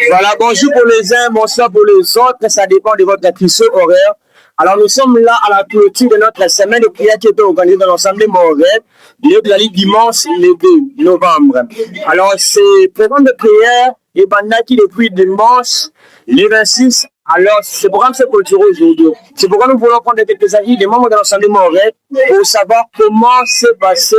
Voilà, bonjour pour les uns, bonsoir pour les autres, ça dépend de votre fuseau horaire. Alors nous sommes là à la clôture de notre semaine de prière qui était organisée dans l'Assemblée Montréal, le dimanche le 2 novembre. Alors c'est programme de prière et pendant qui depuis dimanche le 26. Alors, ce programme s'est clôturé aujourd'hui. C'est pourquoi nous voulons prendre quelques avis des membres de l'Assemblée Montréal pour savoir comment s'est passé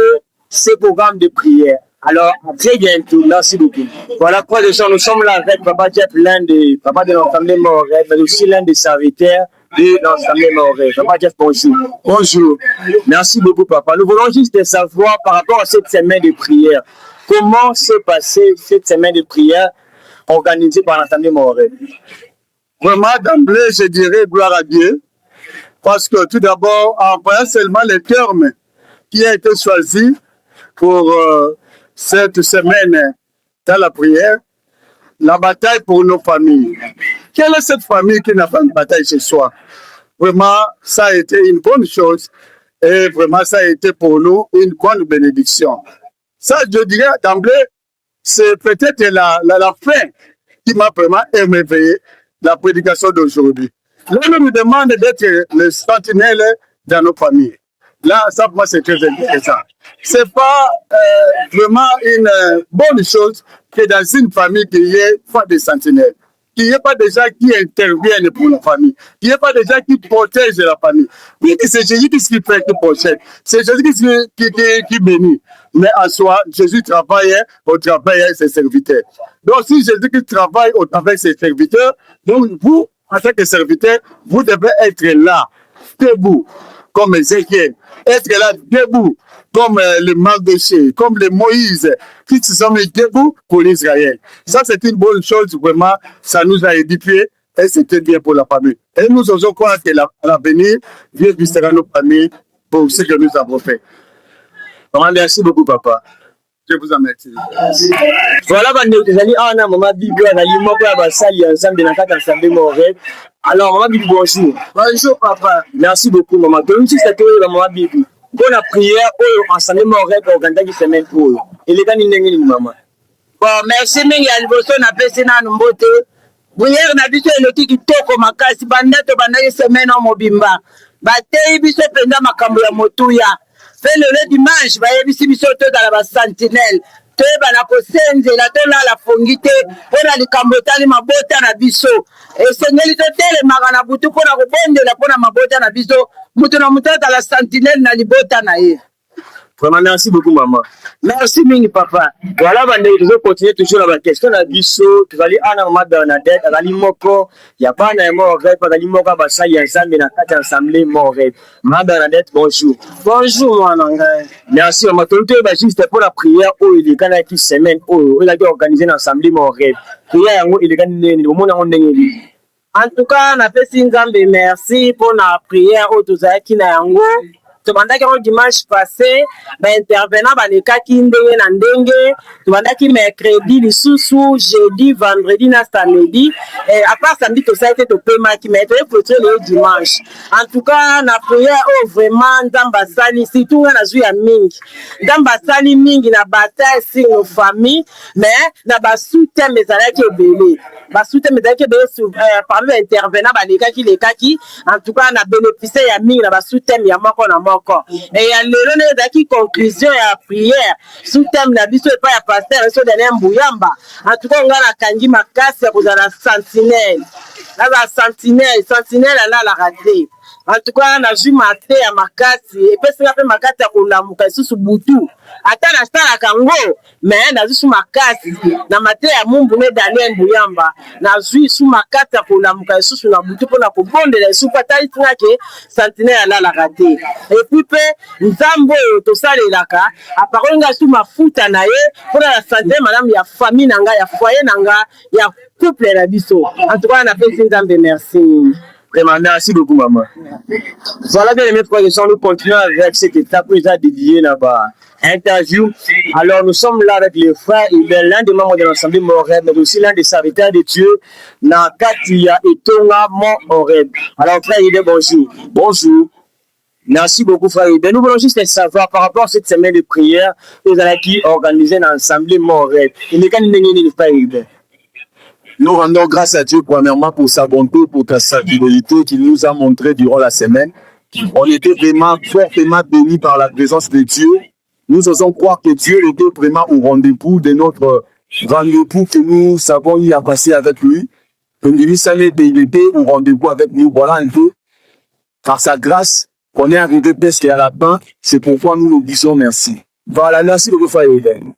ce programme de prière. Alors, très bientôt, merci beaucoup. Voilà quoi de ça, nous sommes là avec Papa Jeff, l'un des papas de l'Assemblée Montréal, mais aussi l'un des serviteurs de l'Assemblée Montréal. Papa Jeff, bonjour. Bonjour. Merci beaucoup, Papa. Nous voulons juste savoir par rapport à cette semaine de prière, comment s'est passée cette semaine de prière organisée par l'Assemblée Montréal. Vraiment, d'emblée, je dirais gloire à Dieu, parce que tout d'abord, en voyant seulement les termes qui ont été choisis pour cette semaine dans la prière, la bataille pour nos familles. Quelle est cette famille qui n'a pas de bataille chez soi? Vraiment, ça a été une bonne chose et vraiment, ça a été pour nous une bonne bénédiction. Ça, je dirais d'emblée, c'est peut-être la fin qui m'a vraiment émerveillé, la prédication d'aujourd'hui. Là, on nous demande d'être le sentinelle dans nos familles. Là, ça pour moi, c'est très intéressant. C'est pas vraiment une bonne chose que dans une famille qu'il n'y ait pas de sentinelles, qu'il n'y ait pas de gens qui interviennent pour la famille, qu'il n'y ait pas de gens qui protègent la famille. Oui, c'est Jésus qui fait qui protège. C'est Jésus qui bénit. Mais en soi, Jésus travaille au travers de ses serviteurs. Donc, si Jésus qui travaille au travers de ses serviteurs, donc vous, en tant que serviteur, vous devez être là, debout, comme Ézéchiel, être là, debout, comme le Mardoché, comme le Moïse, qui se sont mis debout pour l'Israël. Ça, c'est une bonne chose, vraiment, ça nous a édifié et c'était bien pour la famille. Et nous osons croire que l'avenir, Dieu visitera nos familles pour ce que nous avons fait. Merci beaucoup, Papa. Je vous remercie. Voilà, maman Bibi, alors, maman Bibi, bonjour. Bonjour, papa. Merci beaucoup, maman. Maman Bibi. Pour la prière, ensemble Montréal pour organiser une semaine pour eux. Et les gars, ils maman. Bon, merci, mais il y a le besoin d'appeler ça dans notre Bouillère n'a biso eleki kitoko makasi bandato bandaki semaine en mobimba. Batei biso penda makambo ya motuya. Fait le dimanche, bayebisi biso to dans la sentinelle. Toyeba na kosenzela tolala fongi te mpona likambo etali mabota na biso esengeli totelemaka na butu mpona kobondela mpona mabota na biso mutu na mutu atala sentinelle na libota na ye. Vraiment, merci beaucoup, maman. Merci, Mingi, papa. Voilà, nous allons continuer toujours la question. Maman Bernadette, il n'y a pas un mot, Maman Bernadette, bonjour. Bonjour, merci, maman. Juste pour la prière, il y a une semaine, il a organisé une assemblée Montréal. Prière, il y a une en tout cas, on a fait merci pour la prière au Touzaki Nayango. Tubandaki on dimanche passé, intervenant balekaki ndenge na ndenge, tubandaki mercredi, lisusu, jeudi, vendredi na samedi, et à part samedi tout ça était au paiement qui mettait pour le dimanche. En tout cas, na prière vraiment Nzamba sali, surtout na zui ya mingi. Nzamba sali mingi na bataille sur nos familles, mais na ba soutien mezalaki ebele. Ba soutien mezalaki ebele parmi les intervenants balekaki lekaki, en tout cas na bénéficié ya mingi na ba soutien ya moko na moko. Et il y a le conclusion et la prière sous thème la biso et pas ya pasteur et so dernier Mbuyamba. En tout cas on a la kangi makasi ya kozala sentinelle. La sentinelle là la raté. En tout cas, on a vu maté à Makati et puis c'est après Makati à Kulamuka sous Butu. Attends, na sta la Kango, mais on a vu sous Makati. Na maté à Mumbume Daniel Mbuyamba. Na vu sous Makati à Kulamuka sous la Butu pour la bonde les sous patali que sentinelle là la raté. Et puis Nzambo to ça les laka. À parole nga sous ma futa na ye pour la santé madame ya famille nanga ya foyer nanga ya couple la biso. En tout cas, on a fait Nzambe merci. Vraiment, merci beaucoup, maman. Voilà, bien aimés frères et sœurs, nous continuons avec cette étape déjà dédiée là-bas. Interview. Alors, nous sommes là avec les frères. Il est l'un des membres de l'Assemblée Montréal, mais aussi l'un des serviteurs de Dieu. Nakatia et Tonga Montréal. Alors, frère, il est bonjour. Bonjour. Merci beaucoup, frère. Nous voulons juste savoir par rapport à cette semaine de prière, nous allons qui organiser l'Assemblée Montréal. Il est quand même frère. Nous rendons grâce à Dieu premièrement pour sa bonté, pour sa fidélité qu'il nous a montré durant la semaine. On était vraiment fortement bénis par la présence de Dieu. Nous osons croire que Dieu était vraiment au rendez-vous de notre rendez-vous que nous avons eu à passer avec lui. Il était au rendez-vous avec nous. Voilà un peu, par sa grâce, qu'on est arrivé presque à la fin. C'est pourquoi nous nous disons merci. Voilà, merci beaucoup, Frère Hélène.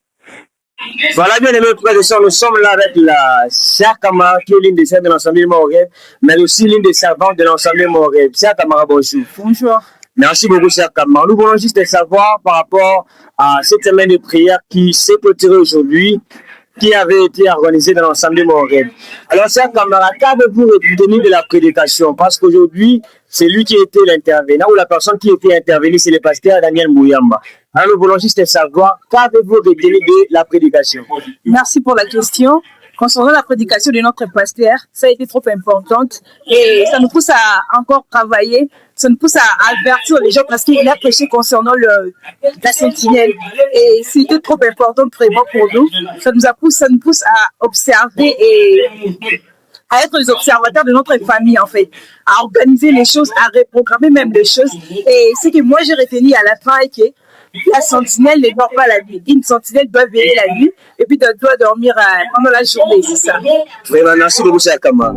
Voilà, bien aimés frères et sœurs, nous sommes là avec la sœur Kamara, qui est l'une des sœurs de l'ensemble de Montréal, mais aussi l'une des servantes de l'ensemble de Montréal. Sœur Kamara, bonjour. Bonjour. Merci beaucoup, sœur Kamara. Nous voulons juste savoir par rapport à cette semaine de prière qui s'est clôturée aujourd'hui, qui avait été organisée dans l'ensemble de Montréal. Alors, sœur Kamara, qu'avez-vous retenu de la prédication? Parce qu'aujourd'hui, c'est lui qui était l'intervenant, ou la personne qui était intervenue, c'est le pasteur Daniel Mouyamba. Alors, nous voulons juste savoir, qu'avez-vous retenu de la prédication? Merci pour la question. Concernant la prédication de notre pasteur, ça a été trop importante et ça nous pousse à encore travailler, ça nous pousse à avertir les gens parce qu'il a prêché concernant la sentinelle et c'était trop important vraiment pour nous. Ça nous pousse à observer et à être les observateurs de notre famille en fait, à organiser les choses, à reprogrammer même les choses. Et ce que moi j'ai retenu à la fin est que la sentinelle ne dort pas la nuit. Une sentinelle doit veiller la nuit et puis doit dormir pendant la journée, c'est ça. Vraiment, merci beaucoup, cher Kamara.